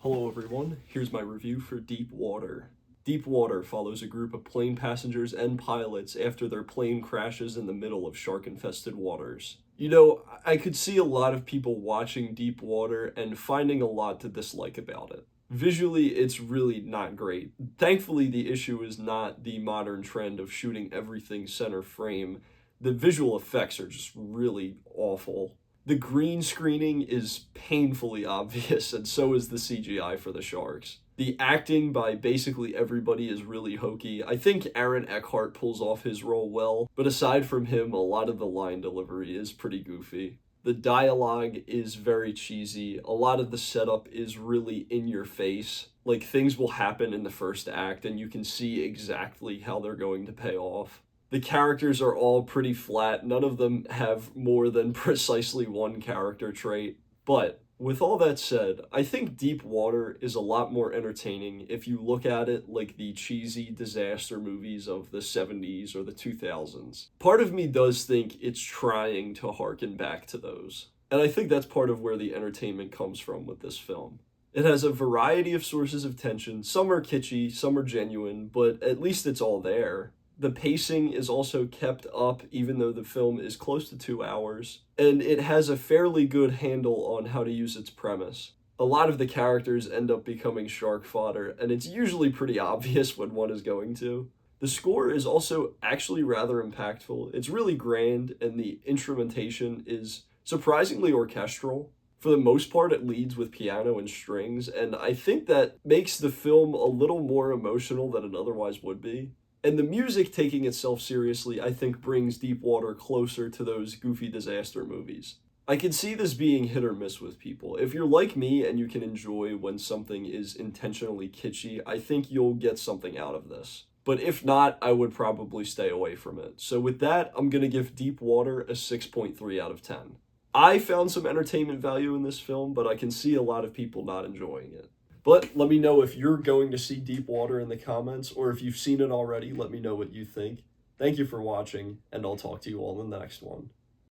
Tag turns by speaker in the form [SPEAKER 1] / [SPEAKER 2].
[SPEAKER 1] Hello everyone, here's my review for Deep Water. Deep Water follows a group of plane passengers and pilots after their plane crashes in the middle of shark-infested waters. I could see a lot of people watching Deep Water and finding a lot to dislike about it. Visually, it's really not great. Thankfully, the issue is not the modern trend of shooting everything center frame. The visual effects are just really awful. The green screening is painfully obvious, and so is the CGI for the sharks. The acting by basically everybody is really hokey. I think Aaron Eckhart pulls off his role well, but aside from him, a lot of the line delivery is pretty goofy. The dialogue is very cheesy. A lot of the setup is really in your face. Like, things will happen in the first act, and you can see exactly how they're going to pay off. The characters are all pretty flat. None of them have more than precisely one character trait. But with all that said, I think Deep Water is a lot more entertaining if you look at it like the cheesy disaster movies of the 70s or the 2000s. Part of me does think it's trying to harken back to those. And I think that's part of where the entertainment comes from with this film. It has a variety of sources of tension. Some are kitschy, some are genuine, but at least it's all there. The pacing is also kept up even though the film is close to 2 hours, and it has a fairly good handle on how to use its premise. A lot of the characters end up becoming shark fodder, and it's usually pretty obvious when one is going to. The score is also actually rather impactful. It's really grand, and the instrumentation is surprisingly orchestral. For the most part, it leads with piano and strings, and I think that makes the film a little more emotional than it otherwise would be. And the music taking itself seriously, I think, brings Deep Water closer to those goofy disaster movies. I can see this being hit or miss with people. If you're like me and you can enjoy when something is intentionally kitschy, I think you'll get something out of this. But if not, I would probably stay away from it. So with that, I'm going to give Deep Water a 6.3 out of 10. I found some entertainment value in this film, but I can see a lot of people not enjoying it. But let me know if you're going to see Deep Water in the comments, or if you've seen it already, let me know what you think. Thank you for watching, and I'll talk to you all in the next one.